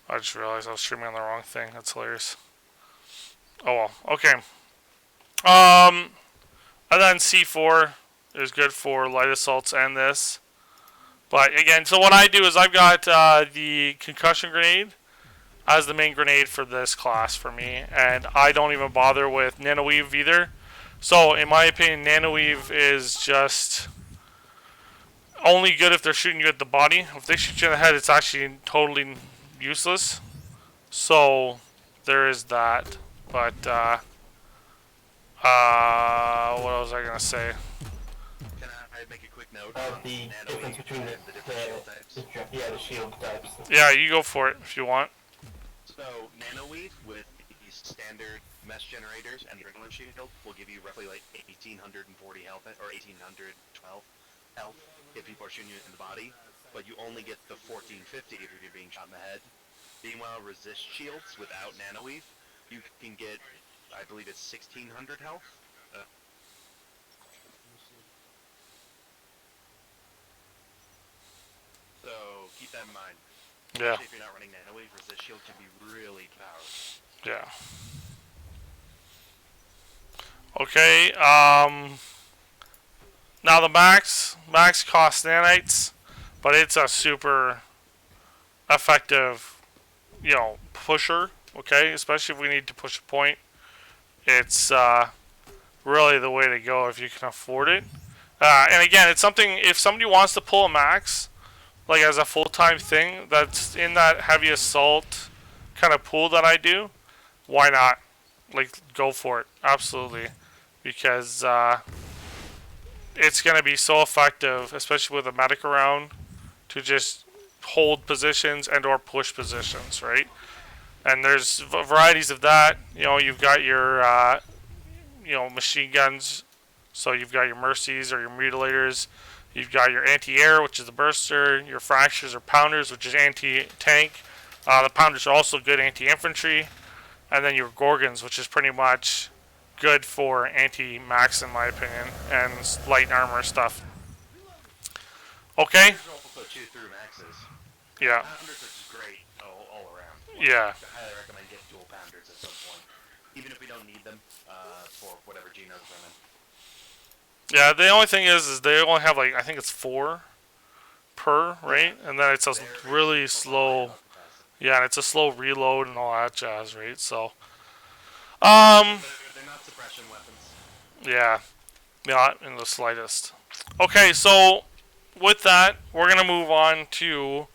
I just realized I was streaming on the wrong thing. That's hilarious. Oh well. Okay. Um, and then C4 is good for light assaults and this. But again, so what I do is I've got the concussion grenade as the main grenade for this class for me, and I don't even bother with nanoweave either. So in my opinion, nanoweave is just only good if they're shooting you at the body. If they shoot you in the head, it's actually totally useless. So there is that. But what was I gonna say? Can I make a quick note? The difference between the different shield types. The shield types. Yeah, you go for it if you want. So nanoweave with the standard mesh generators and the adrenaline shield will give you roughly like 1840 health or 1812 health if people are shooting you in the body, but you only get the 1450 if you're being shot in the head. Meanwhile, resist shields without nanoweave, you can get, I believe it's 1600 health. So keep that in mind. Yeah. Especially if you're not running nanoweave, resist shield can be really powerful. Yeah. Okay. Now the max costs nanites, but it's a super effective, pusher. Okay, especially if we need to push a point. It's really the way to go if you can afford it. And again, it's something if somebody wants to pull a max, like as a full-time thing, that's in that heavy assault kind of pool that I do. Why not? Like, go for it, absolutely, because it's gonna be so effective, especially with a medic around, to just hold positions and or push positions, right? And there's varieties of that. You've got your machine guns. So you've got your mercies or your mutilators. You've got your anti-air, which is the burster. Your fractures or pounders, which is anti-tank. The pounders are also good anti-infantry. And then your gorgons, which is pretty much good for anti-max in my opinion, and light armor stuff. Okay. Yeah. Pounders are just great all around. Yeah. I highly recommend getting dual pounders at some point, even if we don't need them for whatever geno's running. Yeah, the only thing is they only have I think it's 4 per, right? And then it's a really slow. Yeah, and it's a slow reload and all that jazz, right? So, they're not suppression weapons. Yeah, not in the slightest. Okay, so with that, we're gonna move on to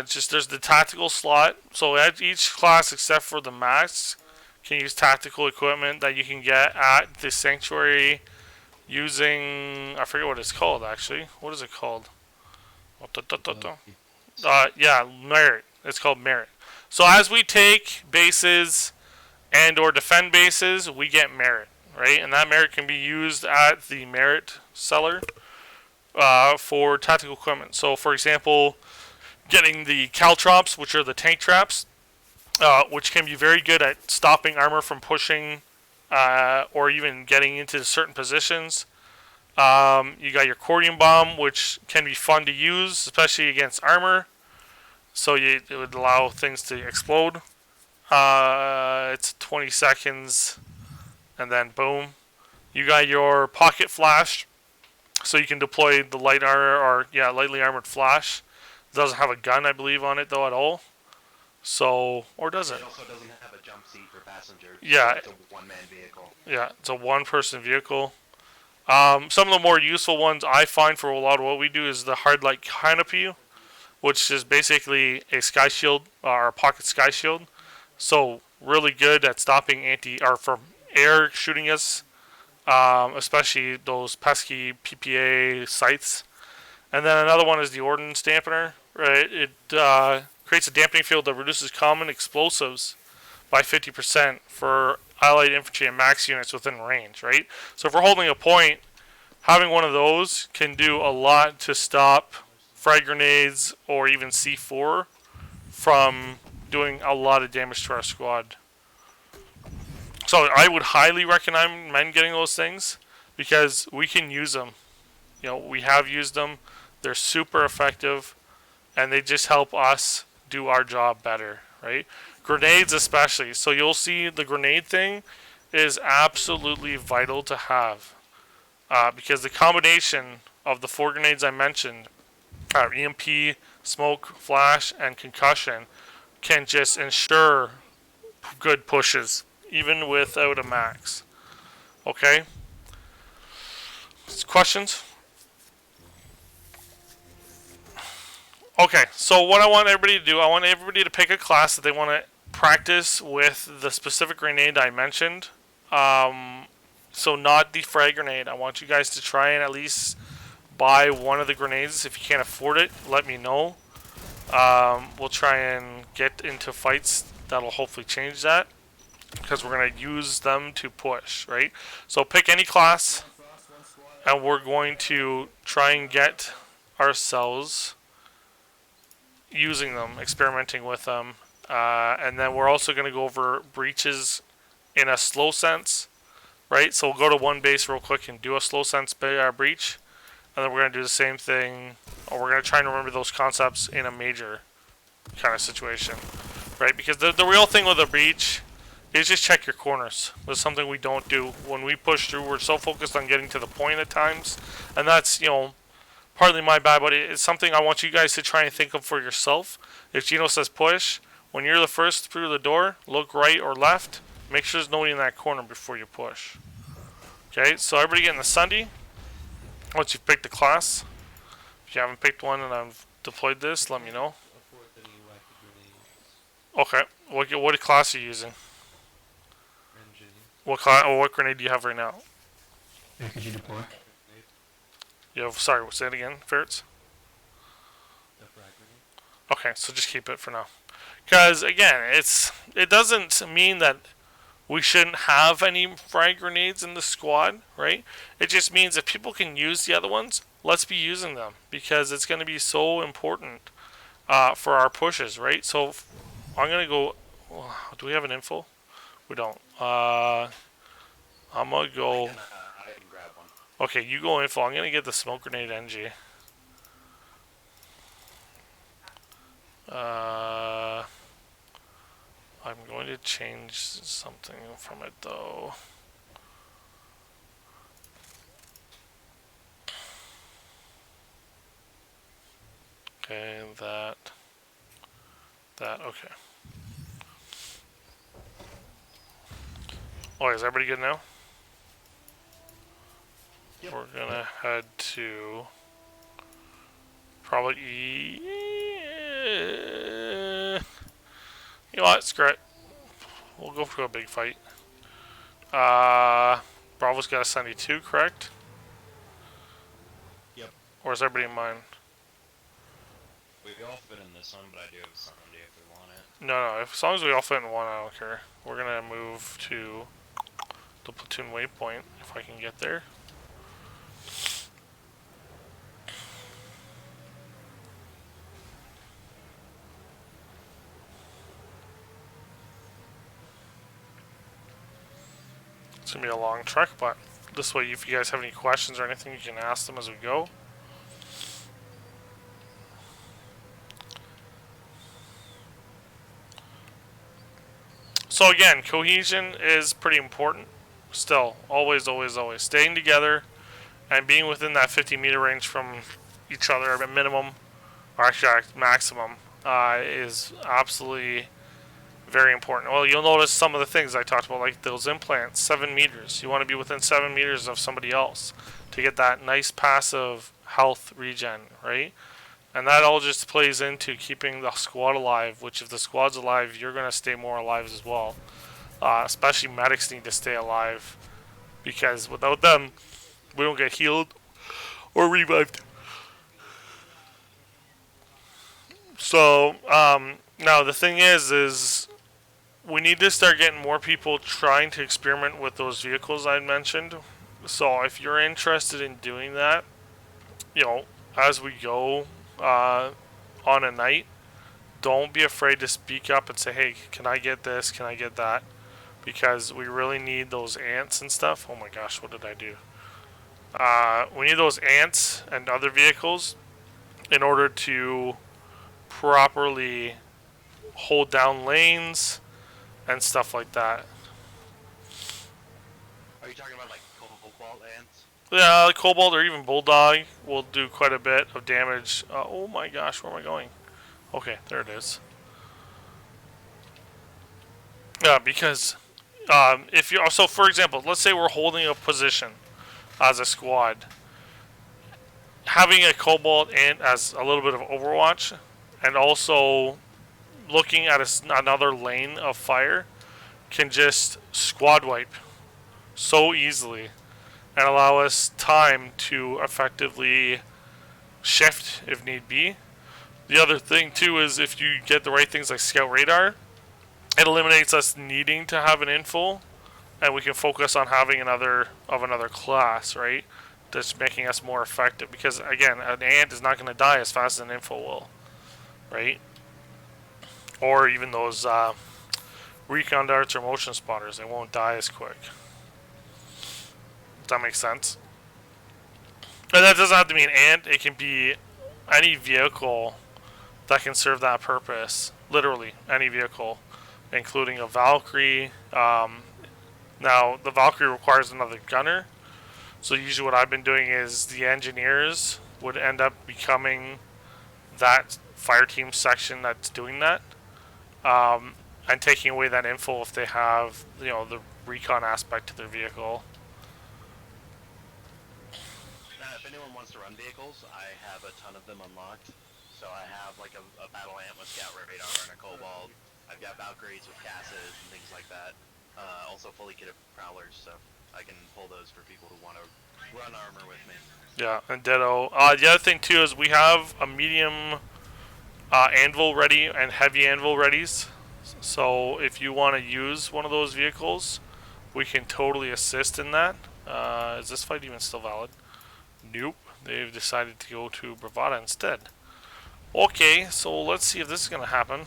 just there's the tactical slot. So at each class except for the max can use tactical equipment that you can get at the sanctuary using I forget what it's called actually. What is it called? Yeah, merit. It's called merit. So as we take bases and or defend bases, we get merit, right? And that merit can be used at the merit seller for tactical equipment. So, for example, getting the caltrops, which are the tank traps, which can be very good at stopping armor from pushing or even getting into certain positions. You got your cordium bomb, which can be fun to use, especially against armor. So it would allow things to explode. It's 20 seconds, and then boom. You got your pocket flash, so you can deploy the light armor or lightly armored flash. It doesn't have a gun, I believe, on it though at all. So, or does it? It also doesn't have a jump seat for passengers. Yeah, it's a one-man vehicle. Yeah, it's a one-person vehicle. Some of the more useful ones I find for a lot of what we do is the hard light canopy, which is basically a sky shield or a pocket sky shield. So really good at stopping from air shooting us, especially those pesky PPA sites. And then another one is the ordnance dampener. Right, it creates a dampening field that reduces common explosives by 50% for allied infantry and max units within range. Right, so if we're holding a point, having one of those can do a lot to stop frag grenades or even C4 from doing a lot of damage to our squad. So I would highly recommend getting those things because we can use them. We have used them. They're super effective, and they just help us do our job better, right? Grenades especially. So you'll see the grenade thing is absolutely vital to have, because the combination of the 4 grenades I mentioned, EMP, smoke, flash, and concussion, can just ensure good pushes, even without a max. Okay? Questions? Okay, so what I want everybody to do, I want everybody to pick a class that they want to practice with the specific grenade I mentioned. So not the frag grenade. I want you guys to try and at least buy one of the grenades. If you can't afford it, let me know. We'll try and get into fights that'll hopefully change that, because we're going to use them to push, right? So pick any class, and we're going to try and get ourselves using them, experimenting with them. And then we're also going to go over breaches in a slow sense, right? So we'll go to one base real quick and do a slow sense breach. And then we're going to do the same thing, or we're going to try and remember those concepts in a major kind of situation, right? Because the real thing with a breach is just check your corners. That's something we don't do. When we push through, we're so focused on getting to the point at times. And that's, partly my bad, but it's something I want you guys to try and think of for yourself. If Gino says push, when you're the first through the door, look right or left. Make sure there's nobody in that corner before you push. Okay, so everybody getting the Sunday. Once you've picked the class. If you haven't picked one and I've deployed this, let me know. Okay, what class are you using? What class? Or what grenade do you have right now? Could you deploy? You have, sorry, say it again, Ferrets? Okay, so just keep it for now. Because again, it doesn't mean that we shouldn't have any frag grenades in the squad, right? It just means if people can use the other ones, let's be using them, because it's going to be so important for our pushes, right? So I'm going to go. Do we have an info? We don't. I'm going to go. I can grab one. Okay, you go info. I'm going to get the smoke grenade NG. I'm going to change something from it though. Okay, that, okay. Oh, is everybody good now? Yep. We're gonna head to probably you know what, screw it. We'll go for a big fight. Bravo's got a Sunday 2, correct? Yep. Or is everybody in mine? We all fit in this one, but I do have Sunday if we want it. No, as long as we all fit in one, I don't care. We're gonna move to the platoon waypoint, if I can get there. It's gonna be a long trek, but this way, if you guys have any questions or anything, you can ask them as we go. So again, cohesion is pretty important. Still, always, always, always staying together and being within that 50-meter range from each other at minimum, or actually at maximum, is absolutely very important. Well, you'll notice some of the things I talked about, like those implants, 7 meters. You want to be within 7 meters of somebody else to get that nice passive health regen, right? And that all just plays into keeping the squad alive, which if the squad's alive, you're going to stay more alive as well. Especially medics need to stay alive, because without them, we don't get healed or revived. So, now the thing is we need to start getting more people trying to experiment with those vehicles I mentioned. So if you're interested in doing that, as we go on a night, don't be afraid to speak up and say, hey, can I get this? Can I get that? Because we really need those ants and stuff. Oh my gosh, what did I do? We need those ants and other vehicles in order to properly hold down lanes and stuff like that. Are you talking about like cobalt ants? Yeah, Cobalt or even Bulldog will do quite a bit of damage. Oh my gosh, where am I going? Okay, there it is. Yeah, because if you so for example, let's say we're holding a position as a squad, having a Cobalt Ant as a little bit of Overwatch, and also looking at another lane of fire can just squad wipe so easily and allow us time to effectively shift if need be. The other thing too is if you get the right things like Scout Radar, it eliminates us needing to have an info, and we can focus on having another class, right? That's making us more effective. Because again, an ant is not going to die as fast as an info will, right? Or even those recon darts or motion spotters, they won't die as quick. Does that make sense? And that doesn't have to be an ant. It can be any vehicle that can serve that purpose. Literally, any vehicle, including a Valkyrie. Now, the Valkyrie requires another gunner. So usually what I've been doing is the engineers would end up becoming that fire team section that's doing that. And taking away that info if they have, the recon aspect to their vehicle. Now, if anyone wants to run vehicles, I have a ton of them unlocked. So I have like a battle ant with Scout Radar and a Cobalt. I've got Valkyries with gases and things like that. Also fully kitted Prowlers, so I can pull those for people who want to run armor with me. Yeah, and ditto. The other thing too is we have a medium anvil ready and heavy anvil readies. So if you want to use one of those vehicles, we can totally assist in that. Is this fight even still valid? Nope. They've decided to go to Bravada instead. Okay, so let's see if this is going to happen.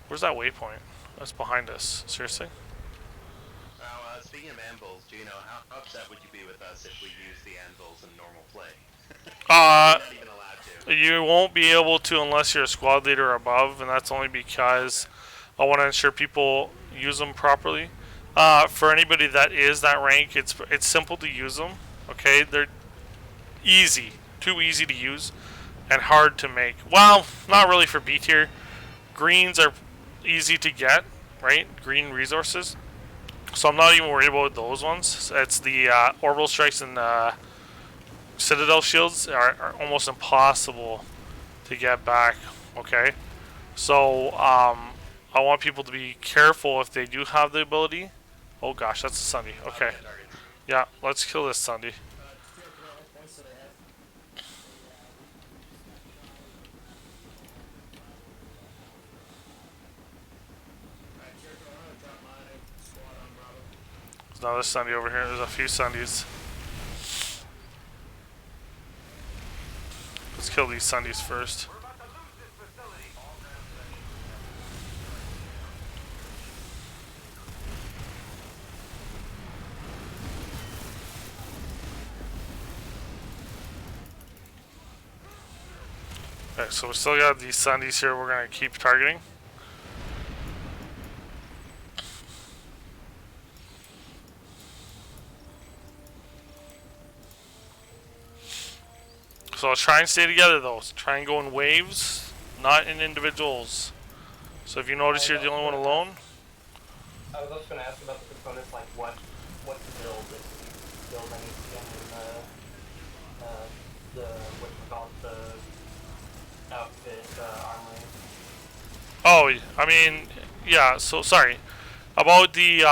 Where's that waypoint? That's behind us. Seriously? Now, speaking of anvils, do you know how upset would you be with us if we use the anvils in normal play? We're not even allowed to. You won't be able to unless you're a squad leader or above, and that's only because I want to ensure people use them properly. For anybody that is that rank, it's simple to use them. Okay, they're easy, too easy to use, and hard to make. Well, not really for B tier. Greens are easy to get, right? Green resources. So I'm not even worried about those ones. It's the orbital strikes and citadel shields are almost impossible to get back. Okay, so I want people to be careful if they do have the ability. Oh gosh, that's a Sunday. Okay, yeah, let's kill this Sunday. There's another Sunday over here. There's a few Sundays. Let's kill these Sundays first. Okay, so we still got these Sundays here we're going to keep targeting. So let's try and stay together though. Let's try and go in waves, not in individuals. So if you notice you're the only one alone. I was also going to ask about the components, like what to build if you build anything in what you call it, the outfit, armory. Oh, I mean, yeah, so sorry. About the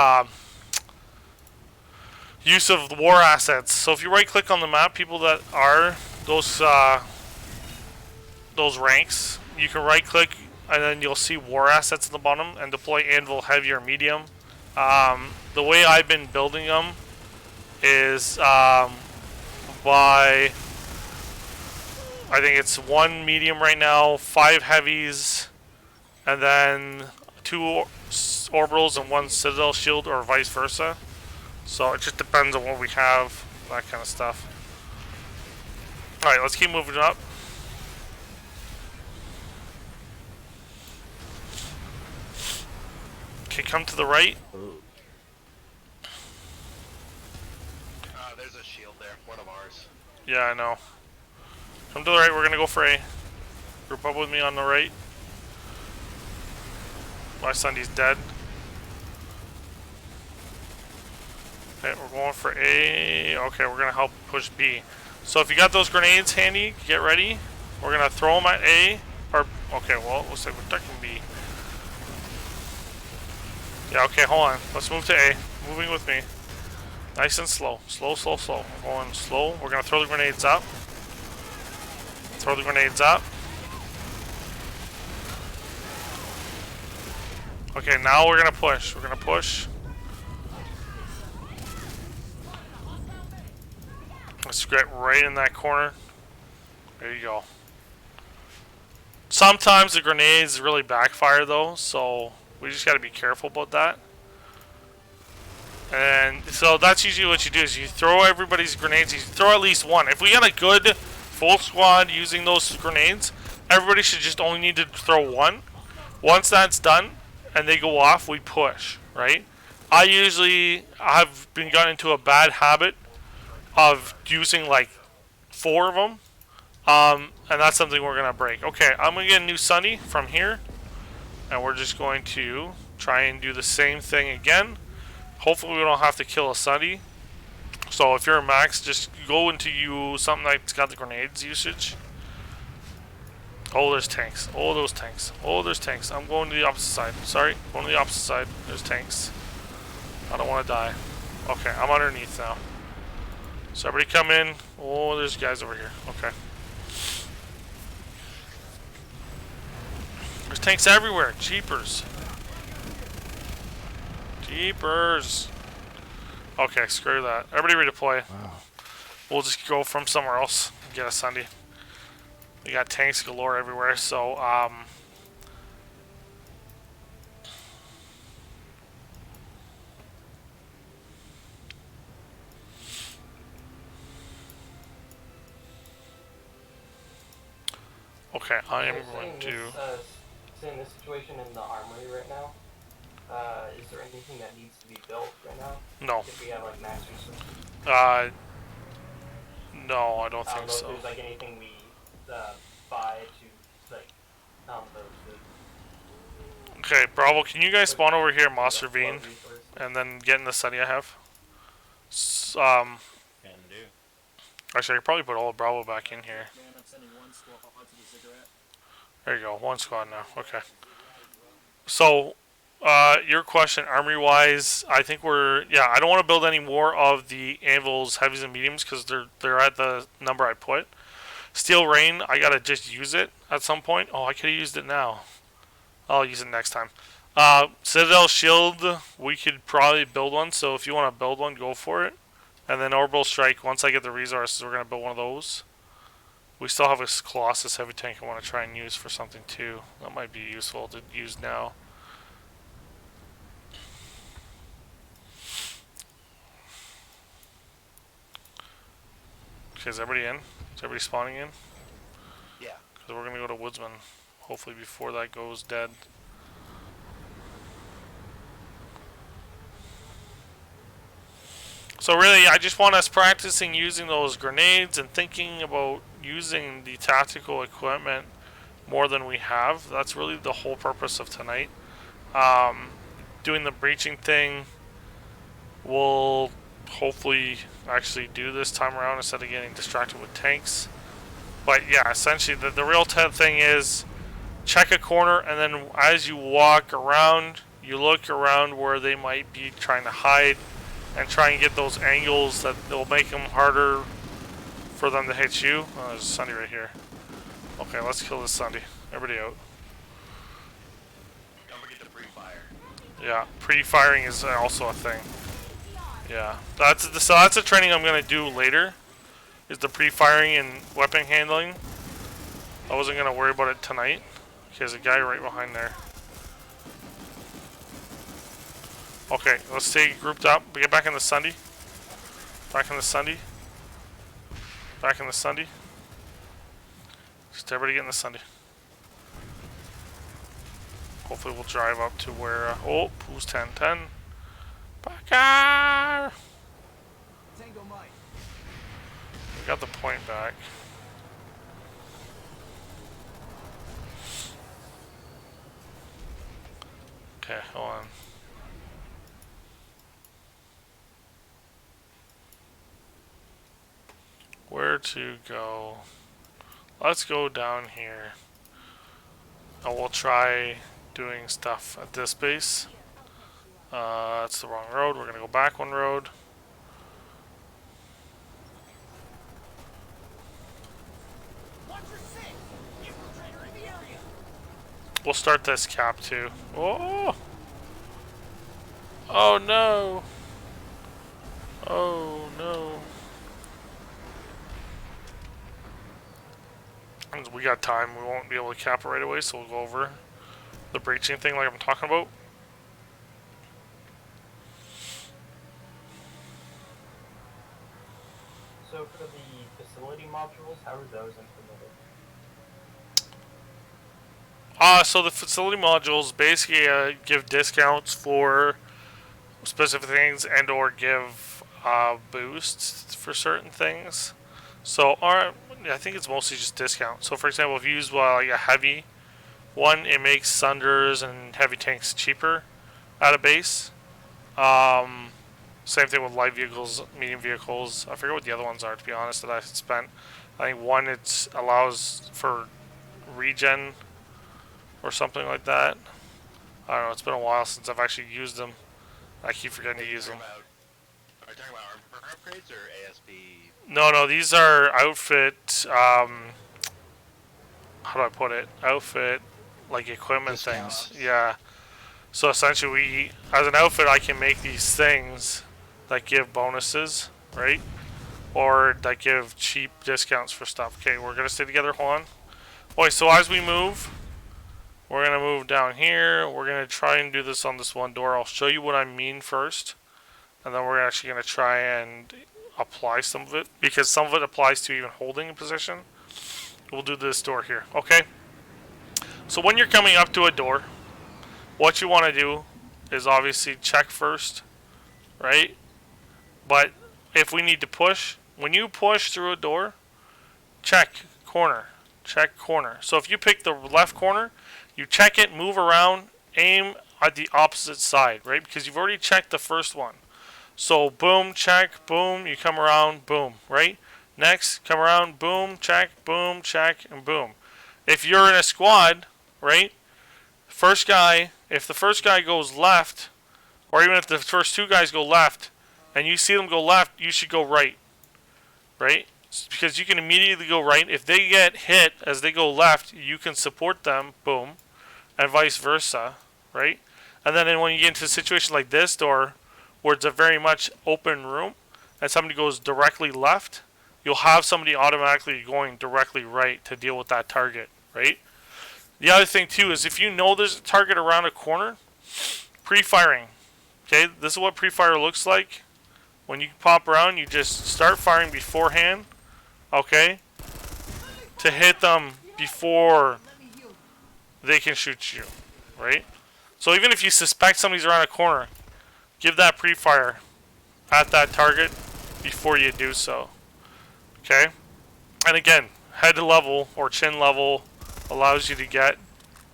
use of the war assets. So if you right click on the map, people that are those ranks, you can right click and then you'll see war assets at the bottom and deploy anvil, heavy, or medium. The way I've been building them is by, I think it's 1 medium right now, 5 heavies, and then 2 orbitals and 1 citadel shield, or vice versa. So it just depends on what we have, that kind of stuff. Alright, let's keep moving up. Okay, come to the right. There's a shield there. One of ours. Yeah, I know. Come to the right. We're gonna go for A. Group up with me on the right. My Sunday's dead. Okay, we're going for A. Okay, we're gonna help push B. So if you got those grenades handy, get ready. We're gonna throw them at A. Or okay, well, it looks like we're ducking B. Yeah, okay, hold on. Let's move to A. Moving with me. Nice and slow. Slow, slow, slow. We're going slow. We're gonna throw the grenades up. Throw the grenades up. Okay, now we're gonna push. We're gonna push. Let's get right in that corner. There you go. Sometimes the grenades really backfire though, so we just gotta be careful about that. And so that's usually what you do is you throw everybody's grenades, you throw at least one. If we got a good full squad using those grenades, everybody should just only need to throw one. Once that's done and they go off, we push, right? I usually have been gotten into a bad habit of using like 4 of them. And that's something we're going to break. Okay, I'm going to get a new Sunny from here. And we're just going to try and do the same thing again. Hopefully we don't have to kill a Sunny. So if you're a max, just go into something that's got the grenades usage. Oh, there's tanks. Oh, those tanks. Oh, there's tanks. I'm going to the opposite side. Sorry, going to the opposite side. There's tanks. I don't want to die. Okay, I'm underneath now. So everybody come in. Oh, there's guys over here. Okay. There's tanks everywhere. Jeepers. Jeepers. Okay, screw that. Everybody redeploy. Wow. We'll just go from somewhere else and get a Sunday. We got tanks galore everywhere, so okay, I am going to In this situation in the armory right now, is there anything that needs to be built right now? no. If we have like max resources? No, I don't think know so. if there's like anything we buy to like the Okay, Bravo, can you guys spawn over here, Moss Ravine, and then get in the Sunny I have? Can do. Actually, I could probably put all of Bravo back in here. There you go, 1 squad now. Okay. So, your question, armory-wise, I think yeah, I don't want to build any more of the anvils, heavies, and mediums because they're at the number I put. Steel Rain, I gotta just use it at some point. Oh, I could have used it now. I'll use it next time. Citadel Shield, we could probably build one, so if you want to build one, go for it. And then Orbital Strike, once I get the resources, we're going to build one of those. We still have a Colossus heavy tank I want to try and use for something too. That might be useful to use now. Okay, is everybody in? Is everybody spawning in? Yeah. Because we're going to go to Woodsman, hopefully before that goes dead. So really, I just want us practicing using those grenades and thinking about using the tactical equipment more than we have. That's really the whole purpose of tonight. Doing the breaching thing we'll hopefully actually do this time around instead of getting distracted with tanks. But yeah, essentially the real thing is check a corner, and then as you walk around, you look around where they might be trying to hide and try and get those angles that will make them harder for them to hit you. Oh, there's a Sunday right here. Okay, let's kill this Sunday. Everybody out. Don't forget the pre-fire. Yeah, pre-firing is also a thing. Yeah, so that's a training I'm gonna do later. Is the pre-firing and weapon handling. I wasn't gonna worry about it tonight. Okay, there's a guy right behind there. Okay, let's stay grouped up. We get back in the Sunday. Back in the Sunday. Back in the Sunday. Just everybody get in the Sunday. Hopefully we'll drive up to where, oh, who's 10-10? Backer! We got the point back. Okay, hold on. Where to go? Let's go down here. And we'll try doing stuff at this base. That's the wrong road. We're gonna go back one road. We'll start this cap too. Oh! Oh no! Oh no! We got time. We won't be able to cap it right away, so we'll go over the breaching thing like I'm talking about. So for the facility modules, how are those implemented? So the facility modules basically give discounts for specific things and or give boosts for certain things. So I think it's mostly just discount. So for example, if you use like a heavy one, it makes Sunders and heavy tanks cheaper at a base. Same thing with light vehicles, medium vehicles. I forget what the other ones are, to be honest, that I spent. I think one, it allows for regen or something like that. I don't know, it's been a while since I've actually used them. I keep forgetting to use them. Are you talking about armor upgrades or ASP? No, these are outfit, how do I put it? Outfit, like equipment Discounts. things. Yeah. So essentially, as an outfit, I can make these things that give bonuses, right? Or that give cheap discounts for stuff. Okay, we're going to stay together, hold on. Okay, so as we move, we're going to move down here. We're going to try and do this on this one door. I'll show you what I mean first. And then we're actually going to try and apply some of it. Because some of it applies to even holding a position. We'll do this door here. Okay? So when you're coming up to a door, what you want to do is obviously check first. Right? But if we need to push, when you push through a door, check corner. Check corner. So if you pick the left corner, you check it, move around, aim at the opposite side, right? Because you've already checked the first one. So boom, check, boom, you come around, boom, right? Next, come around, boom, check, and boom. If you're in a squad, right? First guy, if the first guy goes left, or even if the first two guys go left, and you see them go left, you should go right, right? Because you can immediately go right. If they get hit as they go left, you can support them, boom, and vice versa, right? And then when you get into a situation like this door, where it's a very much open room, and somebody goes directly left, you'll have somebody automatically going directly right to deal with that target, right? The other thing too is if you know there's a target around a corner, pre-firing. Okay, this is what pre-fire looks like. When you pop around, you just start firing beforehand, okay, to hit them before they can shoot you, right? So even if you suspect somebody's around a corner, give that pre-fire at that target before you do so, okay? And again, head level or chin level allows you to get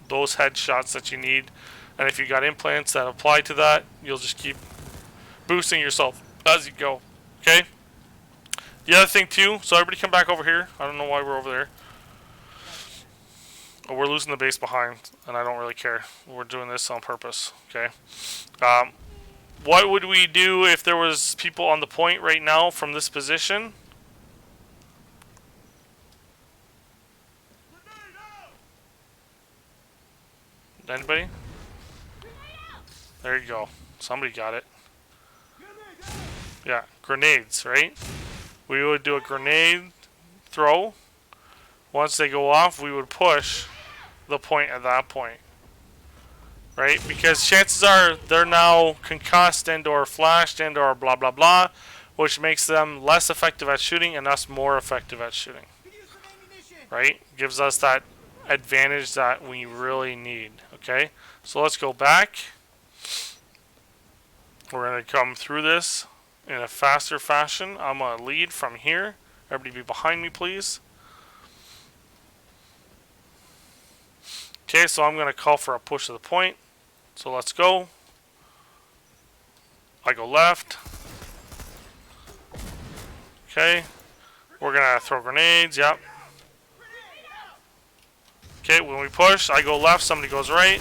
those headshots that you need. And if you got implants that apply to that, you'll just keep boosting yourself as you go, okay? The other thing too, so everybody come back over here. I don't know why we're over there. We're losing the base behind, and I don't really care. We're doing this on purpose, okay? What would we do if there was people on the point right now from this position? Anybody? There you go. Somebody got it. Yeah, grenades, right? We would do a grenade throw. Once they go off, we would push the point at that point. Right? Because chances are they're now concussed and or flashed and or blah blah blah, which makes them less effective at shooting and us more effective at shooting. Right? Gives us that advantage that we really need. Okay, so let's go back. We're going to come through this in a faster fashion. I'm going to lead from here. Everybody be behind me, please. Okay, so I'm going to call for a push to the point. So let's go. I go left. Okay. We're going to throw grenades. Yep. Okay, when we push, I go left, somebody goes right.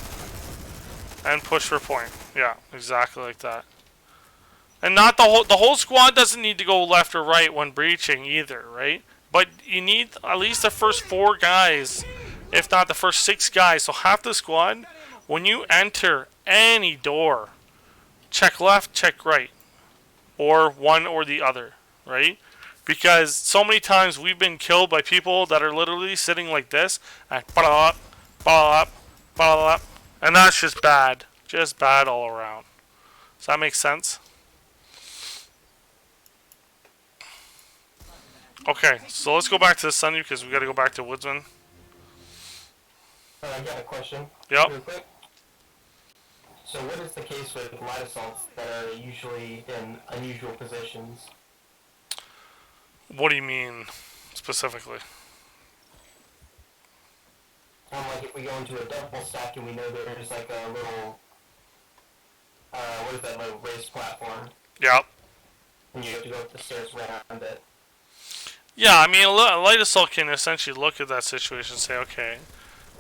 And push for point. Yeah, exactly like that. And not the whole squad doesn't need to go left or right when breaching either, right? But you need at least the first 4 guys, if not the first 6 guys. So half the squad, when you enter any door, check left, check right, or one or the other, right? Because so many times we've been killed by people that are literally sitting like this, and and that's just bad all around. Does that make sense? Okay, so let's go back to the Sunny because we got to go back to Woodsman. I got a question. Yep. Real quick. So what is the case with light assaults that are usually in unusual positions? What do you mean specifically? Like if we go into a double stack and we know there's like a little, what is that little raised platform? Yep. And you have to go up the stairs right around it. Yeah, I mean, a light assault can essentially look at that situation and say, okay,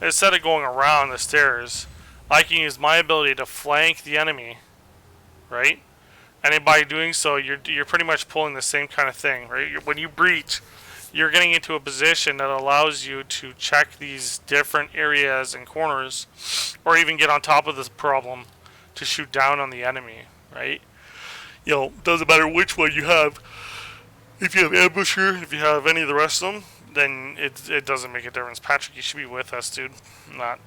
instead of going around the stairs, I can use my ability to flank the enemy, right? And by doing so, you're pretty much pulling the same kind of thing, right? When you breach, you're getting into a position that allows you to check these different areas and corners, or even get on top of this problem to shoot down on the enemy, right? You know, doesn't matter which one you have. If you have ambusher, if you have any of the rest of them, then it doesn't make a difference. Patrick, you should be with us, dude. Not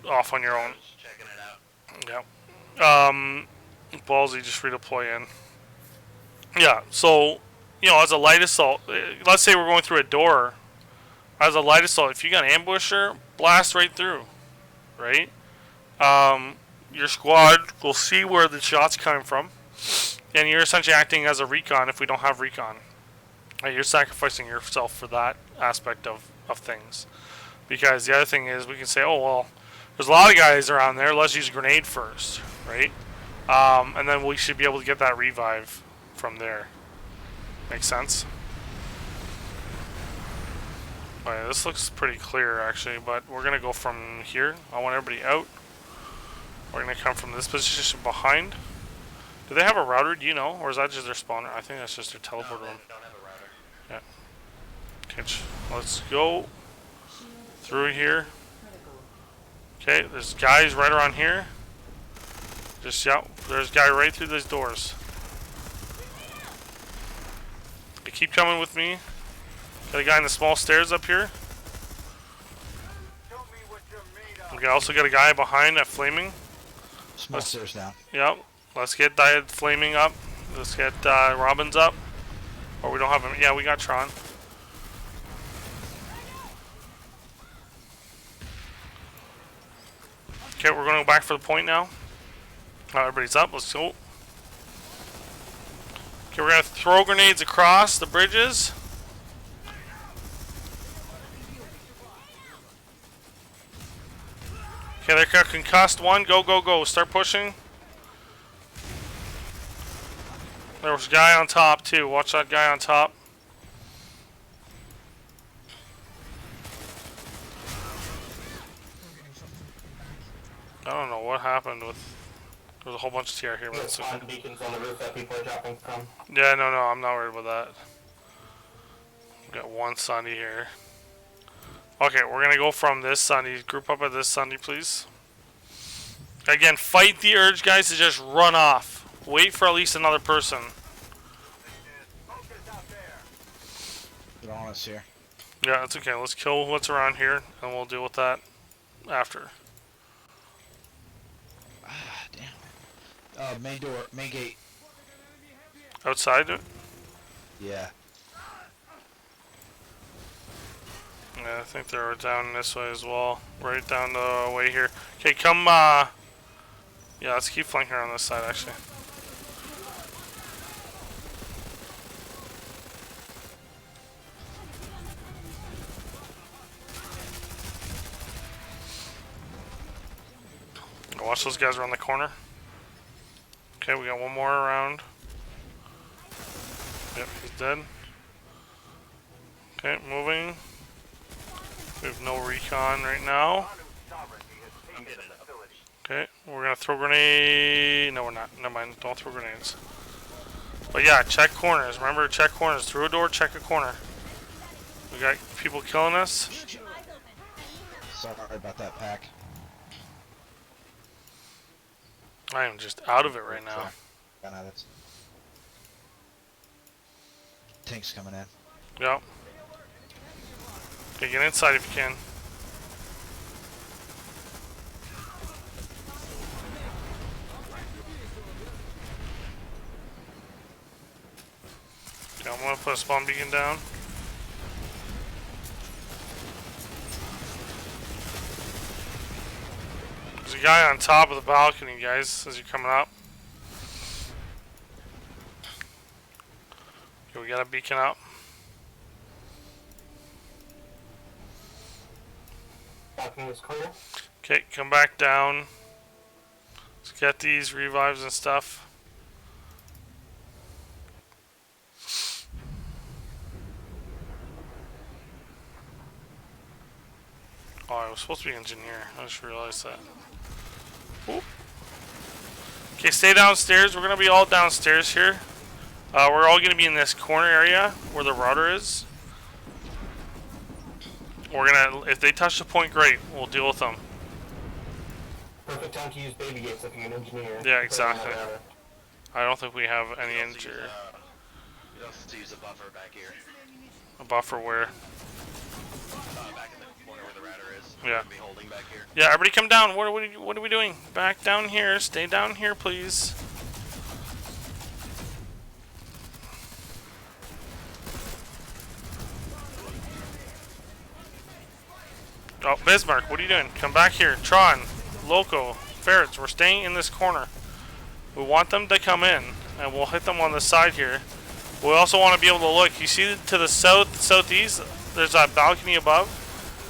off on your own. Just checking it out. Yeah. Ballsy, just redeploy in. Yeah, so, you know, as a light assault, let's say we're going through a door. As a light assault, if you got an ambusher, blast right through, right? Your squad will see where the shot's coming from. And you're essentially acting as a recon if we don't have recon. You're sacrificing yourself for that aspect of things. Because the other thing is we can say, oh, well, there's a lot of guys around there. Let's use a grenade first, right? And then we should be able to get that revive from there. Makes sense? Alright, this looks pretty clear, actually. But we're going to go from here. I want everybody out. We're going to come from this position behind. Do they have a router, do you know? Or is that just their spawner? I think that's just their teleport room. They don't have a router. Yeah. Okay, let's go through here. Okay, there's guys right around here. Just, yeah, there's a guy right through these doors. They keep coming with me. Got a guy in the small stairs up here. We also got a guy behind that flaming. Small stairs down. Yep. Let's get Diet Flaming up. Let's get Robbins up. Or we don't have him. Yeah, we got Tron. Okay, we're going to go back for the point now. Everybody's up. Let's go. Okay, we're going to throw grenades across the bridges. Okay, they're concussed one. Go, go, go. Start pushing. There was a guy on top too. Watch that guy on top. I don't know what happened with. There's a whole bunch of TR here. There's spawn beacons on the roof that people are dropping from. Yeah, no, I'm not worried about that. We got one Sunny here. Okay, we're gonna go from this Sunny. Group up at this Sunny, please. Again, fight the urge, guys, to just run off. Wait for at least another person. They're on us here. Yeah, that's okay. Let's kill what's around here, and we'll deal with that after. Ah, damn. Main door, main gate. Outside? Yeah. Yeah, I think they're down this way as well. Right down the way here. Okay, come, yeah, let's keep flanking around this side, actually. Watch those guys around the corner. Okay, we got one more around. Yep, he's dead. Okay, moving. We have no recon right now. I'm getting it up. Okay, we're gonna throw grenade. No, we're not. Never mind. Don't throw grenades. But yeah, check corners. Remember, check corners. Through a door, check a corner. We got people killing us. Sorry about that, Pack. I am just out of it right now. Got out of it. Tank's coming in. Yep. Okay, get inside if you can. Okay, I'm gonna put a spawn beacon down. There's a guy on top of the balcony, guys, as you're coming up. Okay, we got a beacon up. Balcony is clear. Okay, come back down. Let's get these revives and stuff. Oh, I was supposed to be engineer. I just realized that. Oop. Okay, stay downstairs. We're gonna be all downstairs here. We're all gonna be in this corner area where the router is. We're gonna, if they touch the point, great. We'll deal with them. Perfect time to use baby gates if you're an engineer. Yeah, exactly. I don't think we have any injury. You also have to use a buffer back here. A buffer where? Back in the corner where the router is. Yeah. Be holding back here. Yeah, everybody come down. What are we doing? Back down here. Stay down here, please. Oh, Bismarck, what are you doing? Come back here. Tron, Loco, Ferrets, we're staying in this corner. We want them to come in, and we'll hit them on the side here. We also want to be able to look. You see to the southeast, there's that balcony above.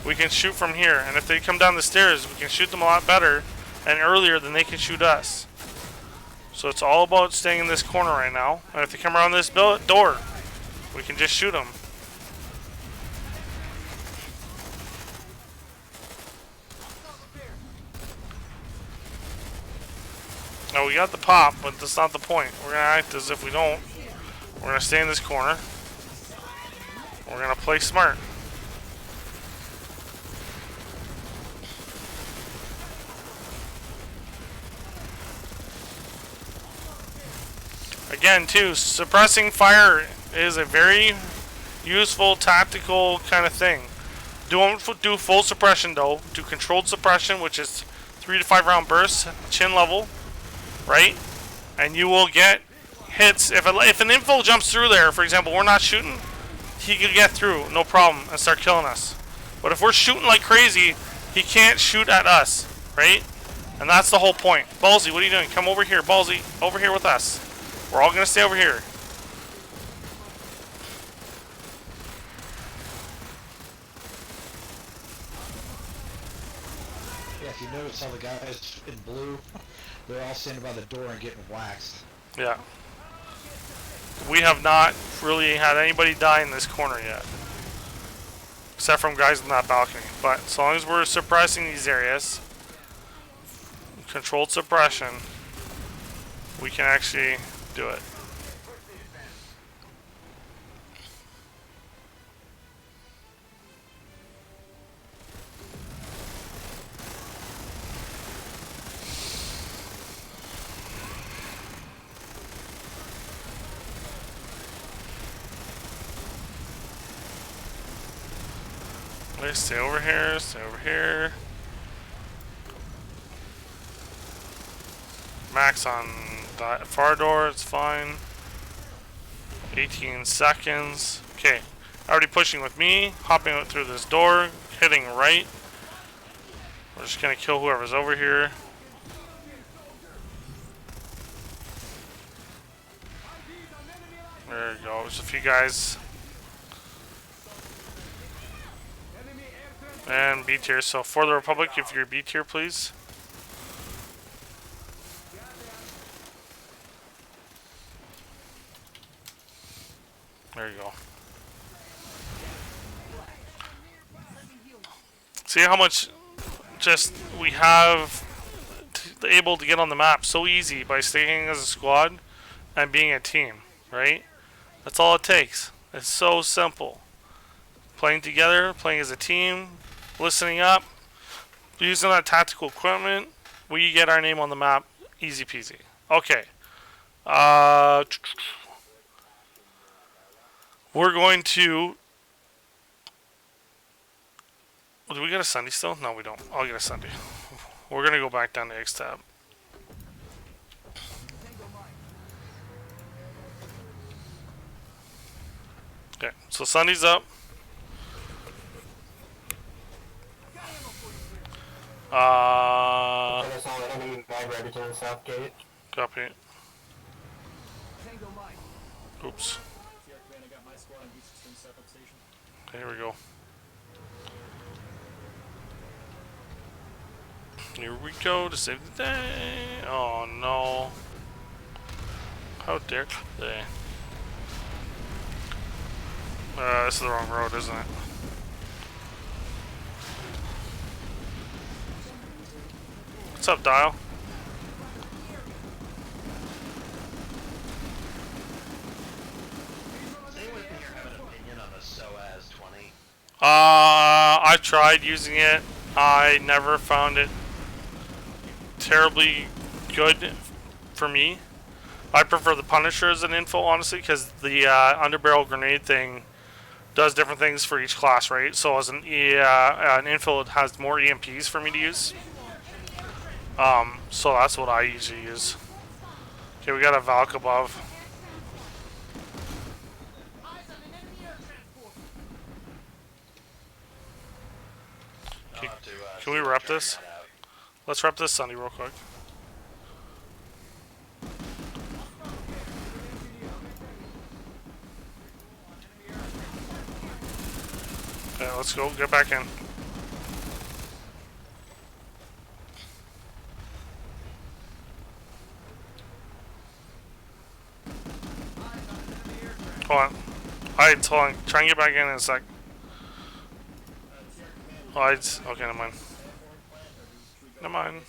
We can shoot from here, and if they come down the stairs, we can shoot them a lot better and earlier than they can shoot us. So it's all about staying in this corner right now. And if they come around this door, we can just shoot them. Now we got the pop, but that's not the point. We're gonna act as if we don't. We're gonna stay in this corner. We're gonna play smart. Again, too, suppressing fire is a very useful tactical kind of thing. Don't do full suppression though. Do controlled suppression, which is 3 to 5 round bursts, chin level, right? And you will get hits. If an info jumps through there, for example, we're not shooting, he could get through, no problem, and start killing us. But if we're shooting like crazy, he can't shoot at us, right? And that's the whole point. Ballsy, what are you doing? Come over here, Ballsy, over here with us. We're all gonna stay over here. Yeah, if you notice all the guys in blue, they're all standing by the door and getting waxed. Yeah. We have not really had anybody die in this corner yet. Except from guys in that balcony. But as long as we're suppressing these areas, controlled suppression, we can actually do it. Okay, stay over here, stay over here. Max on the far door, it's fine. 18 seconds. Okay, Already pushing with me, hopping out through this door, hitting right. We're just gonna kill whoever's over here. There you go. There's a few guys. And B tier. So for the Republic, if you're B tier, please. There you go. See how much just we have able to get on the map so easy by staying as a squad and being a team, right? That's all it takes. It's so simple. Playing together, playing as a team, listening up, using that tactical equipment, we get our name on the map, easy peasy. Okay. We're going to... Do we get a Sunday still? No, we don't. I'll get a Sunday. We're going to go back down to X-Tab. Okay, so Sunday's up. There's only enemy mag ready to the south gate. Copy. Oops. Here we go. Here we go to save the day. Oh no. How dare they? This is the wrong road, isn't it? What's up, Dial? Does anyone in here have an opinion on the SOAS 20? I tried using it. I never found it terribly good for me. I prefer the Punisher as an info, honestly, because the underbarrel grenade thing does different things for each class, right? So as an info, it has more EMPs for me to use. So that's what I usually use. Okay, we got a Valk above. Okay, can we rep this? Let's rep this Sunday real quick. Okay, let's go. Get back in. Hold on. Alright, hold on. Try and get back in a sec. Alright, okay, never mind. Never mind.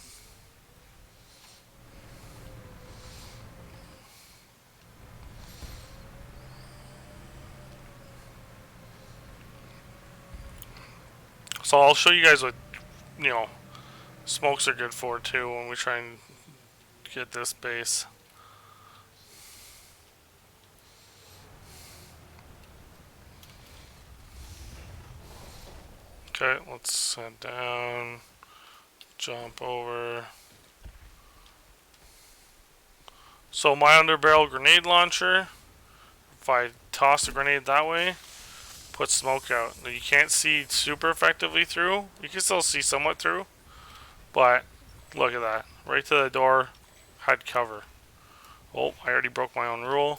So I'll show you guys what, you know, smokes are good for too when we try and get this base. Okay, let's head down, jump over. So my underbarrel grenade launcher, if I toss a grenade that way, puts smoke out. You can't see super effectively through. You can still see somewhat through, but look at that. Right to the door, had cover. Oh, I already broke my own rule.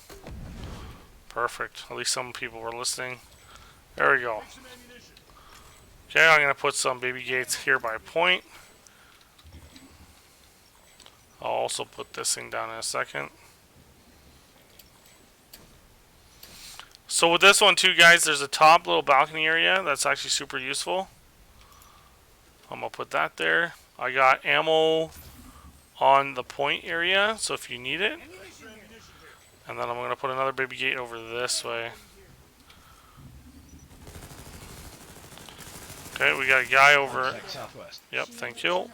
Perfect. At least some people were listening. There we go. Okay, I'm going to put some baby gates here by point. I'll also put this thing down in a second. So with this one too, guys, there's a top little balcony area that's actually super useful. I'm going to put that there. I got ammo on the point area, so if you need it. And then I'm going to put another baby gate over this way. Okay, we got a guy over. Southwest. Yep, thank you.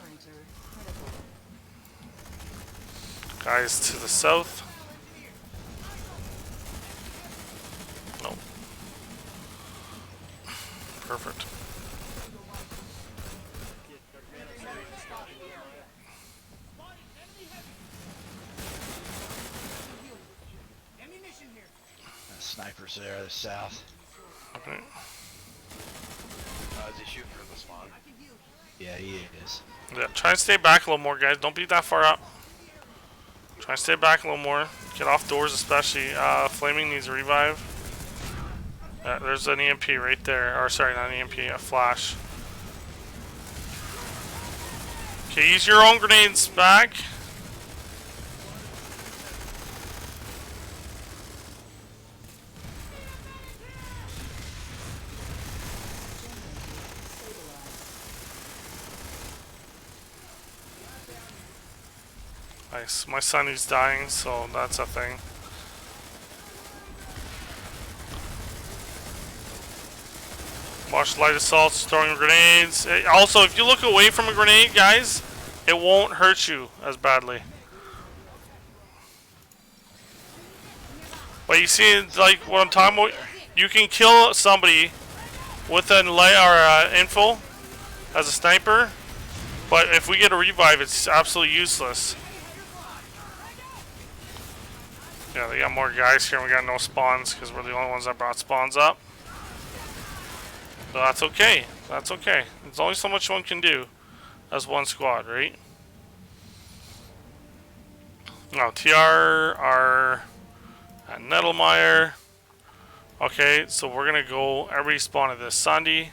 Guys to the south. Nope. Perfect. Snipers there, the south. Is he shooting for the spawn? Yeah, he is. Yeah, try and stay back a little more, guys. Don't be that far up. Try and stay back a little more. Get off doors, especially. Flaming needs a revive. There's an EMP right there. Or, sorry, not an EMP, a flash. Okay, use your own grenades back. Nice. My son is dying, so that's a thing. Watch light assaults, throwing grenades. Also, if you look away from a grenade, guys, it won't hurt you as badly. But you see, like what I'm talking about, you can kill somebody with a light or info as a sniper, but if we get a revive, it's absolutely useless. Yeah, they got more guys here. We got no spawns because we're the only ones that brought spawns up. So that's okay. That's okay. There's only so much one can do as one squad, right? Now, TR are at Nettlemire. Okay, so we're going to go. Everybody spawn at this Sandy.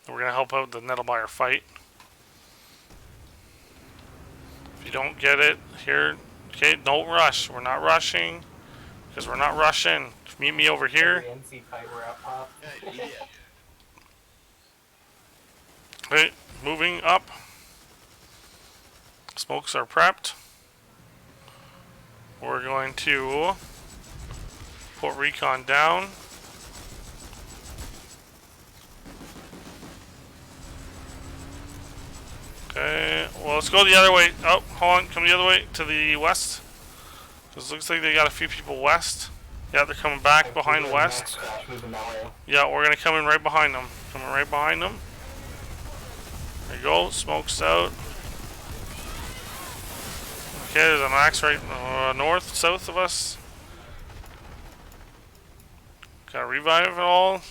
We're going to help out the Nettlemire fight. If you don't get it here, okay, don't rush. We're not rushing because we're not rushing. Meet me over here. NC fight we're up top. Yeah. Okay, moving up. Smokes are prepped. We're going to put recon down. Okay, well, let's go the other way. Oh, hold on, come the other way to the west. Because it looks like they got a few people west. Yeah, they're coming back behind west. Yeah, we're going to come in right behind them. Coming right behind them. There you go, smokes out. Okay, there's a max right north, south of us. Got to revive it all.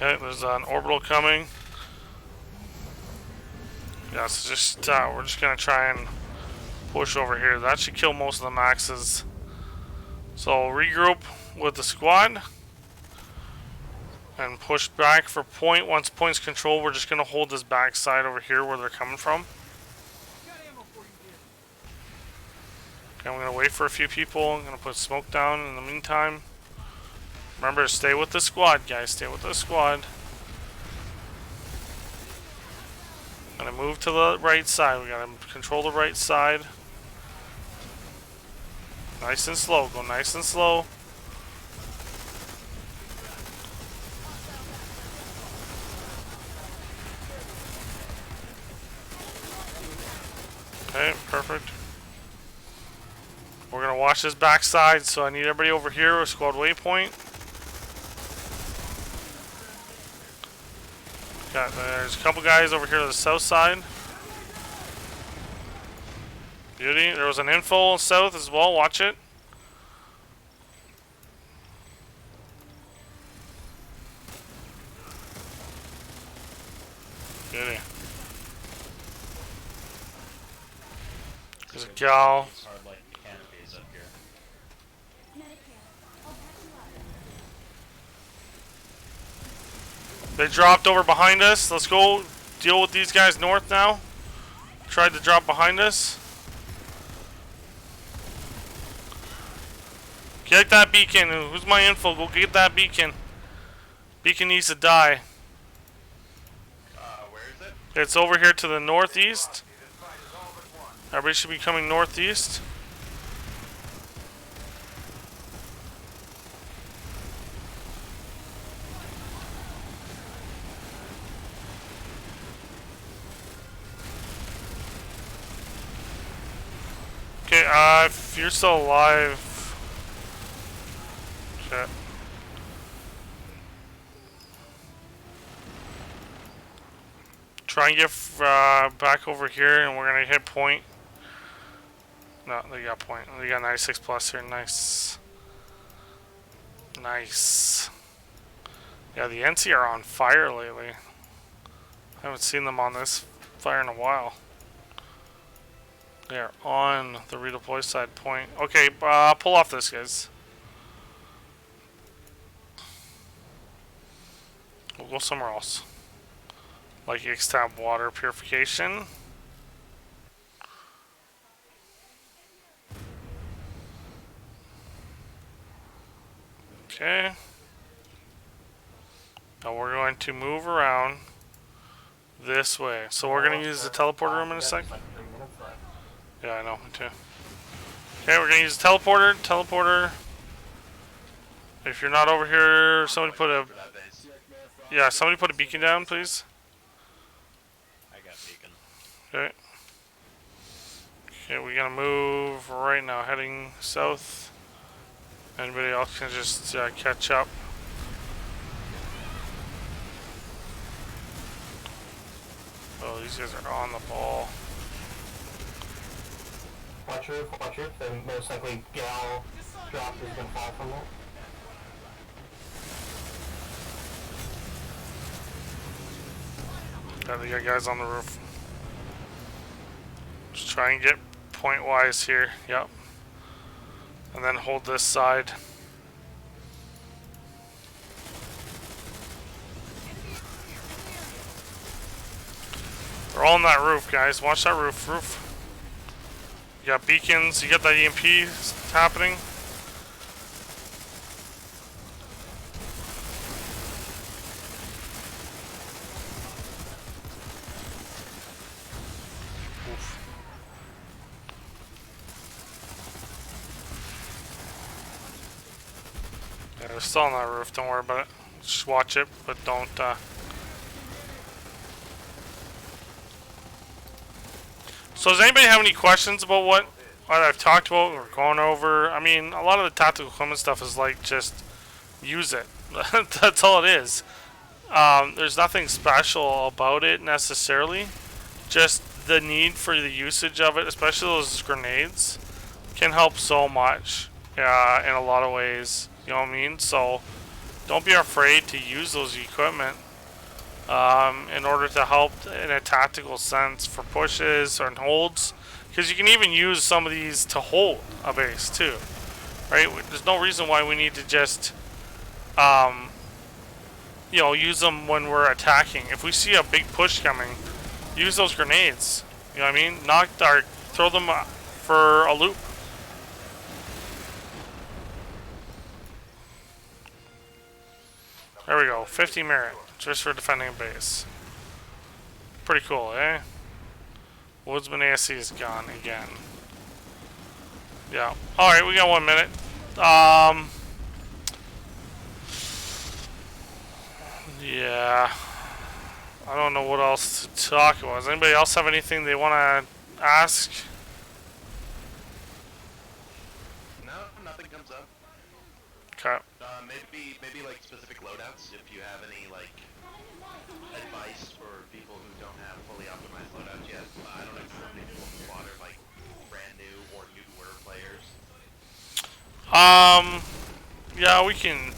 Okay, there's an orbital coming. Yeah, so just we're just gonna try and push over here. That should kill most of the maxes. So regroup with the squad and push back for point. Once point's controlled, we're just gonna hold this back side over here where they're coming from. Okay, I'm gonna wait for a few people. I'm gonna put smoke down in the meantime. Remember to stay with the squad, guys. Stay with the squad. Gonna move to the right side. We gotta control the right side. Nice and slow. Go nice and slow. Okay, perfect. We're gonna watch this backside, so I need everybody over here with squad waypoint. There's a couple guys over here to the south side. Beauty. There was an info south as well. Watch it. Beauty. There's a gal. It's hard like the canopies up here. They dropped over behind us. Let's go deal with these guys north now. Tried to drop behind us. Get that beacon. Who's my info? Go get that beacon. Beacon needs to die. Where is it? It's over here to the northeast. Everybody should be coming northeast. Okay, if you're still alive... Shit. Try and get back over here, and we're gonna hit point. No, they got point. They got 96 plus here. Nice. Nice. Yeah, the NC are on fire lately. I haven't seen them on this fire in a while. They're on the redeploy side point. Okay, pull off this, guys. We'll go somewhere else. Like X-Tab water purification. Okay. Now we're going to move around this way. So we're going to use the teleporter room in a sec. Like 3 minutes left. Yeah, I know, me too. Okay, we're going to use the teleporter. Teleporter. If you're not over here, somebody put a... For that base. Yeah, somebody put a beacon down, please. I got beacon. Okay. Okay, we're gonna move right now, heading south. Anybody else can just catch up. Oh, these guys are on the ball. Watch roof, and most likely Gal drop is gonna fall from it. Yeah, they got guys on the roof. Just try and get point wise here. Yep. And then hold this side. They're all on that roof, guys. Watch that roof. You got beacons. You got that EMP happening. Yeah, they're still on that roof. Don't worry about it. Just watch it, but don't. So does anybody have any questions about what I've talked about or gone over? I mean, a lot of the tactical equipment stuff is like just use it. That's all it is. There's nothing special about it necessarily. Just the need for the usage of it, especially those grenades, can help so much. In a lot of ways. You know what I mean? So don't be afraid to use those equipment in order to help in a tactical sense for pushes or holds. Because you can even use some of these to hold a base too. Right? There's no reason why we need to just use them when we're attacking. If we see a big push coming, use those grenades. You know what I mean? Throw them for a loop. There we go. 50 merit. Just for defending a base. Pretty cool, eh? Woodsman ASC is gone again. Yeah. Alright, we got 1 minute. Yeah. I don't know what else to talk about. Does anybody else have anything they want to ask? No, nothing comes up. Okay. Maybe like specific loadouts. If you have any like advice for people who don't have fully optimized loadouts yet. I don't know if how many people in the squad are like brand new or newer players. Yeah, we can.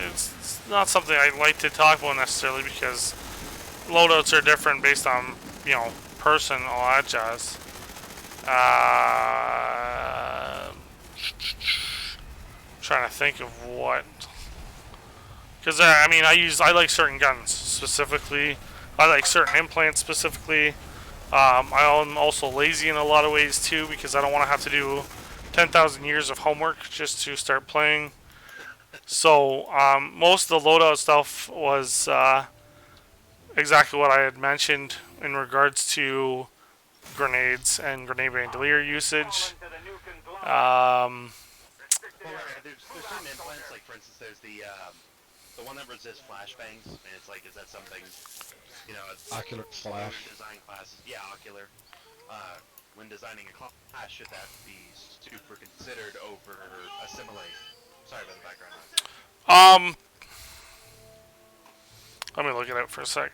It's not something I like to talk about necessarily because loadouts are different based on person, all that jazz. Trying to think of what, because I like certain guns specifically. I like certain implants specifically. I'm also lazy in a lot of ways too because I don't want to have to do 10,000 years of homework just to start playing. So most of the loadout stuff was exactly what I had mentioned in regards to grenades and grenade bandolier usage. Well, right, there's certain implants, like for instance, there's the one that resists flashbangs, and it's like, is that something, it's Ocular flash. design classes, yeah, ocular. when designing a class, should that be super considered over assimilate? Sorry about the background noise. Let me look it up for a sec.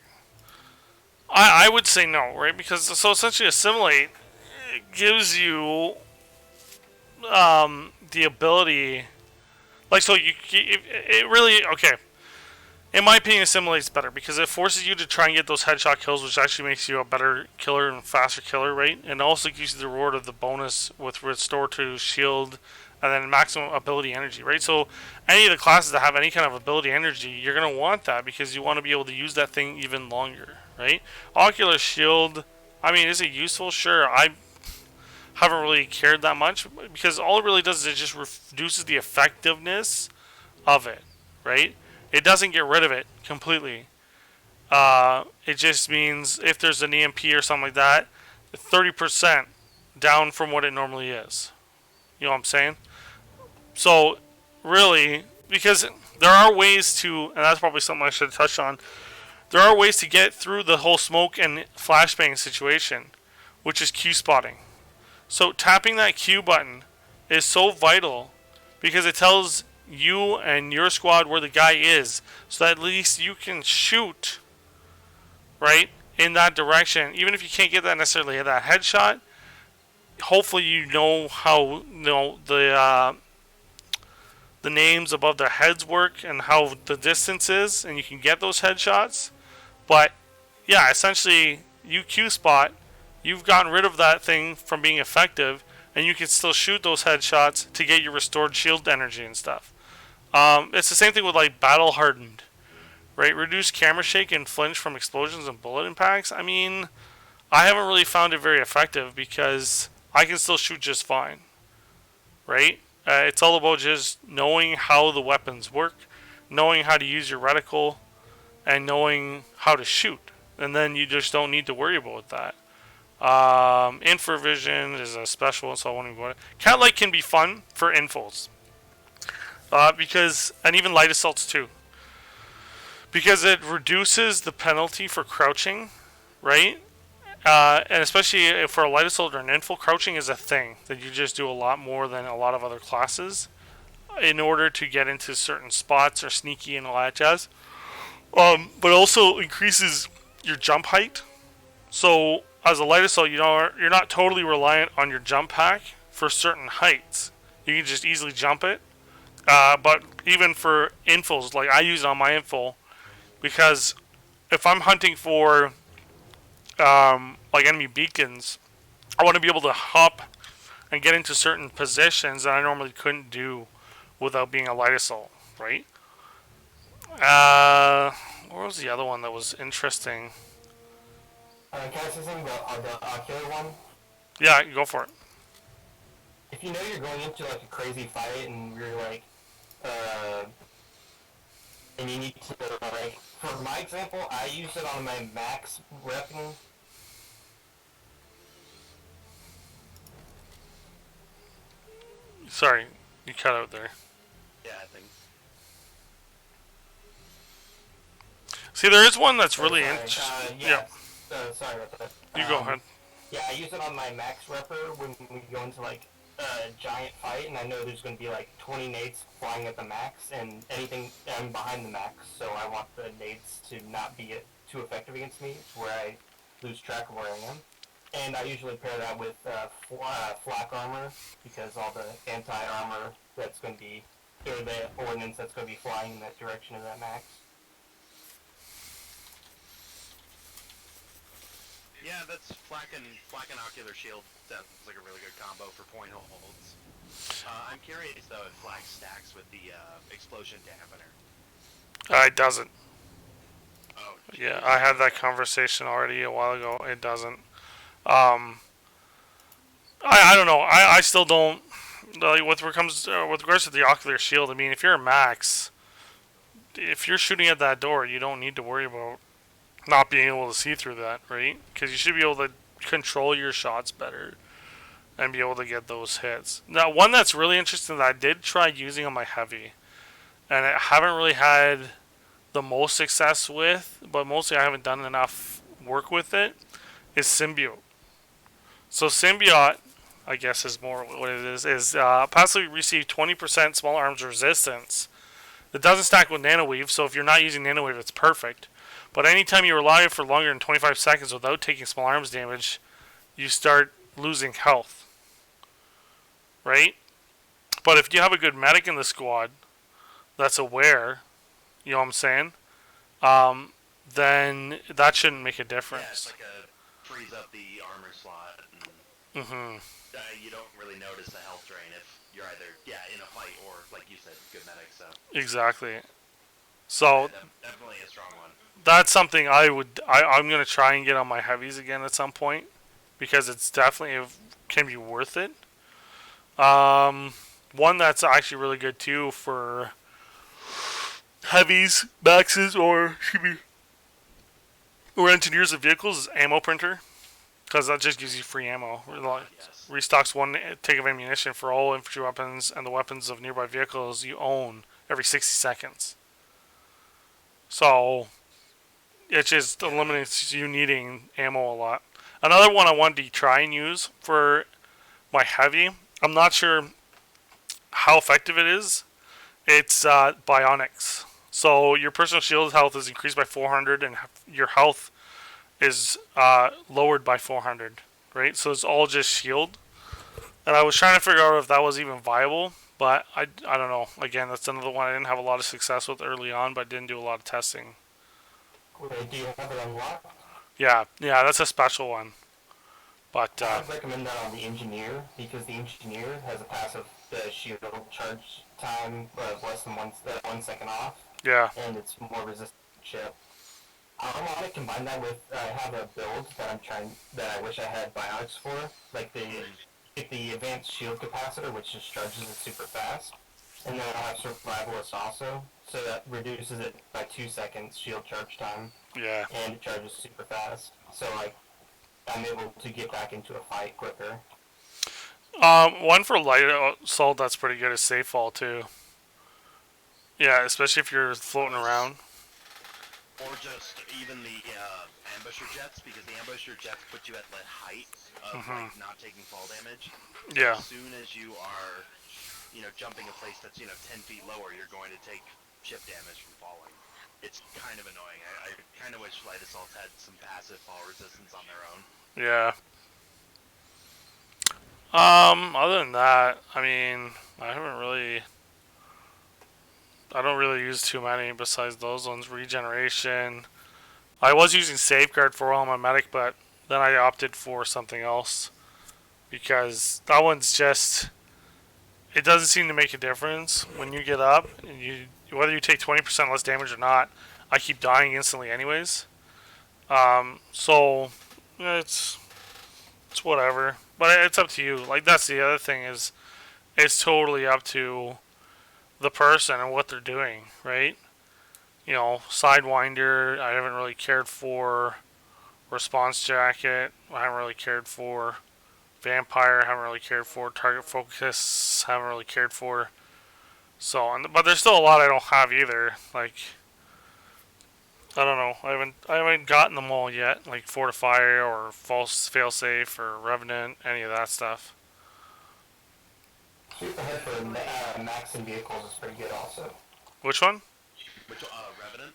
I would say no, right? Because so essentially assimilate gives you the ability, like, so it really, okay. In my opinion, assimilate's better because it forces you to try and get those headshot kills, which actually makes you a better killer and faster killer, right? And also gives you the reward of the bonus with restore to shield and then maximum ability energy, right? So any of the classes that have any kind of ability energy, you're going to want that because you want to be able to use that thing even longer, right? Ocular shield, I mean, is it useful? Sure. I haven't really cared that much because all it really does is it just reduces the effectiveness of it, right? It doesn't get rid of it completely. It just means if there's an EMP or something like that, 30% down from what it normally is. You know what I'm saying? So, really, because there are ways to, and that's probably something I should touch on, there are ways to get through the whole smoke and flashbang situation, which is Q spotting. So, tapping that Q button is so vital because it tells you and your squad where the guy is, so that at least you can shoot, right, in that direction. Even if you can't get that necessarily that headshot, hopefully you know how the names above their heads work and how the distance is, and you can get those headshots. But yeah, essentially, you Q spot, you've gotten rid of that thing from being effective, and you can still shoot those headshots to get your restored shield energy and stuff. It's the same thing with like battle hardened, right? Reduce camera shake and flinch from explosions and bullet impacts. I mean, I haven't really found it very effective because I can still shoot just fine, right? It's all about just knowing how the weapons work, knowing how to use your reticle, and knowing how to shoot. And then you just don't need to worry about that. Infravision is a special one, so I won't even go into it. Cat light can be fun for infos. And even light assaults too. Because it reduces the penalty for crouching, right? And especially for a light assault or an info, crouching is a thing that you just do a lot more than a lot of other classes in order to get into certain spots or sneaky and all that jazz. But also increases your jump height. So as a light assault, you're not totally reliant on your jump pack for certain heights. You can just easily jump it. But even for infos, like I use it on my info because if I'm hunting for like enemy beacons, I want to be able to hop and get into certain positions that I normally couldn't do without being a light assault, right? What was the other one that was interesting? Can I say something about the ocular one? Yeah, go for it. If you know you're going into like a crazy fight and you're like, and you need to, like, for my example, I use it on my max repping. Sorry, you cut out there. Yeah, I think. See, there is one that's really Sorry, interesting. yeah. Sorry about that. You go ahead. Yeah, I use it on my max repper when we go into like a giant fight, and I know there's going to be like 20 nades flying at the max, and I'm behind the max, so I want the nades to not be too effective against me, where I lose track of where I am. And I usually pair that with flak armor, because all the anti-armor that's going to be, or the ordnance that's going to be flying in that direction of that max. Yeah, that's flak and ocular shield. Sounds like a really good combo for point holds. I'm curious though if flak stacks with the explosion dampener. It doesn't. Oh. Yeah, I had that conversation already a while ago. It doesn't. I don't know. I still don't. Like, with regards to the ocular shield, I mean, if you're a max, if you're shooting at that door, you don't need to worry about not being able to see through that, right? Because you should be able to control your shots better and be able to get those hits. Now, one that's really interesting that I did try using on my heavy, and I haven't really had the most success with, but mostly I haven't done enough work with it, is symbiote. So symbiote, I guess is more what it is passively receive 20% small arms resistance. It doesn't stack with nanoweave, so if you're not using nanoweave, it's perfect. But anytime you rely for longer than 25 seconds without taking small arms damage, you start losing health, right? But if you have a good medic in the squad that's aware, you know what I'm saying? Then that shouldn't make a Yeah, it's difference. like a freeze up the armor slot, and Mm-hmm. you don't really notice the health drain if you're either in a fight or, like you said, good medic. So Exactly. So definitely a strong one. that's something I'm gonna try and get on my heavies again at some point because it's definitely can be worth it. One that's actually really good too for heavies, maxes, or engineers of vehicles is ammo printer because that just gives you free ammo. Yes. Restocks one take of ammunition for all infantry weapons and the weapons of nearby vehicles you own every 60 seconds. So it just eliminates you needing ammo a lot. Another one I wanted to try and use for my heavy, I'm not sure how effective it is. It's bionics. So your personal shield health is increased by 400, and your health is lowered by 400. Right, so it's all just shield. And I was trying to figure out if that was even viable, but I don't know. Again, that's another one I didn't have a lot of success with early on, but didn't do a lot of testing. Wait, do you have it unlocked? Yeah, that's a special one. But I would recommend that on the engineer because the engineer has a passive shield charge time of less than 1 second off, yeah, and it's more resistant to chip. I want to combine that with I have a build that I wish I had bionics for, like the advanced shield capacitor, which just charges it super fast, and then I'll have survivalist also, so that reduces it by 2 seconds shield charge time, yeah. and it charges super fast. So like I'm able to get back into a fight quicker. One for light assault that's pretty good is safe fall too. Yeah, especially if you're floating around. Or just even the ambusher jets, because the ambusher jets put you at the height of like not taking fall damage. So Yeah. as soon as you are, jumping a place that's 10 feet lower, you're going to take chip damage from falling. It's kind of annoying. I kind of wish light assaults had some passive fall resistance on their own. Yeah. Other than that, I mean, I haven't really. I don't really use too many besides those ones. Regeneration. I was using Safeguard for all my medic, but then I opted for something else because that one's just. It doesn't seem to make a difference when you get up, and whether you take 20% less damage or not. I keep dying instantly, anyways. So yeah, it's whatever. But it's up to you. Like that's the other thing is, it's totally up to the person and what they're doing, right? Sidewinder, I haven't really cared for. Response jacket, I haven't really cared for. Vampire, haven't really cared for. Target focus, haven't really cared for. So, but there's still a lot I don't have either. Like, I don't know. I haven't gotten them all yet. Like Fortify or False Failsafe or Revenant, any of that stuff. Sweep ahead for max and vehicles is pretty good also. Which one? Which Revenant?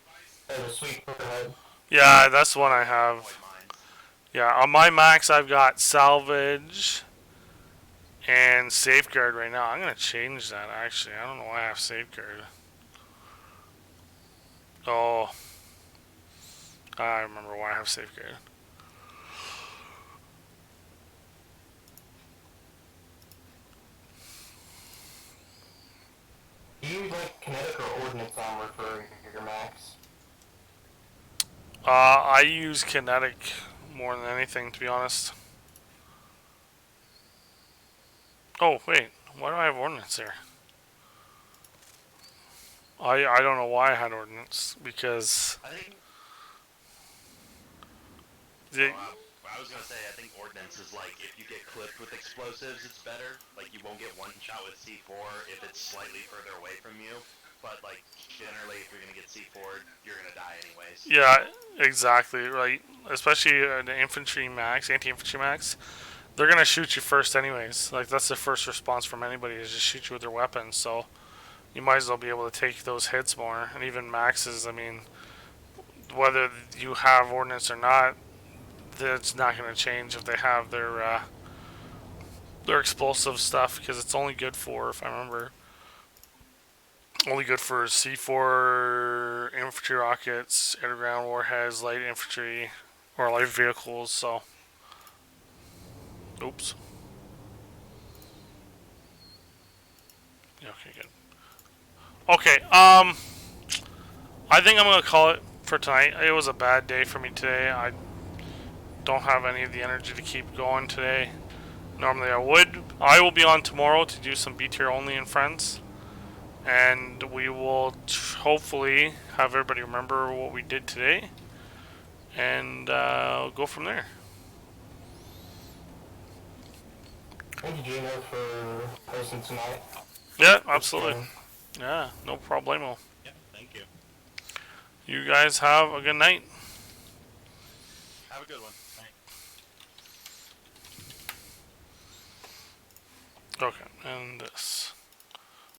The sweep ahead. Yeah, that's the one I have. Avoid mines. Yeah, on my max I've got Salvage and Safeguard right now. I'm gonna change that actually. I don't know why I have Safeguard. Oh, I remember why I have Safeguard. Do you like kinetic or ordnance armor for your max? I use Kinetic more than anything, to be honest. Oh, wait. Why do I have Ordnance here? I don't know why I had Ordnance, because... I think. The, I was gonna say, I think ordnance is like if you get clipped with explosives, it's better. Like you won't get one shot with C4 if it's slightly further away from you. But like generally, if you're gonna get C4, you're gonna die anyways. yeah, exactly, right. Especially the infantry max, anti-infantry max. they're gonna shoot you first anyways. Like that's the first response from anybody is just shoot you with their weapons. So you might as well be able to take those hits more. And even maxes, I mean, whether you have ordnance or not, that's not gonna change if they have their explosive stuff because it's only good for, if I remember, only good for C4 infantry rockets, air to ground warheads, light infantry, or light vehicles. So, oops. Yeah, okay, good. Okay, I think I'm gonna call it for tonight. It was a bad day for me today. I don't have any of the energy to keep going today. Normally I would. I will be on tomorrow to do some BTYR only and friends. And we will hopefully have everybody remember what we did today. And go from there. Thank you, Gino, for hosting tonight. Yeah, absolutely. Yeah, no problemo. Yeah, thank you. You guys have a good night. Have a good one. Bye. Okay, and this.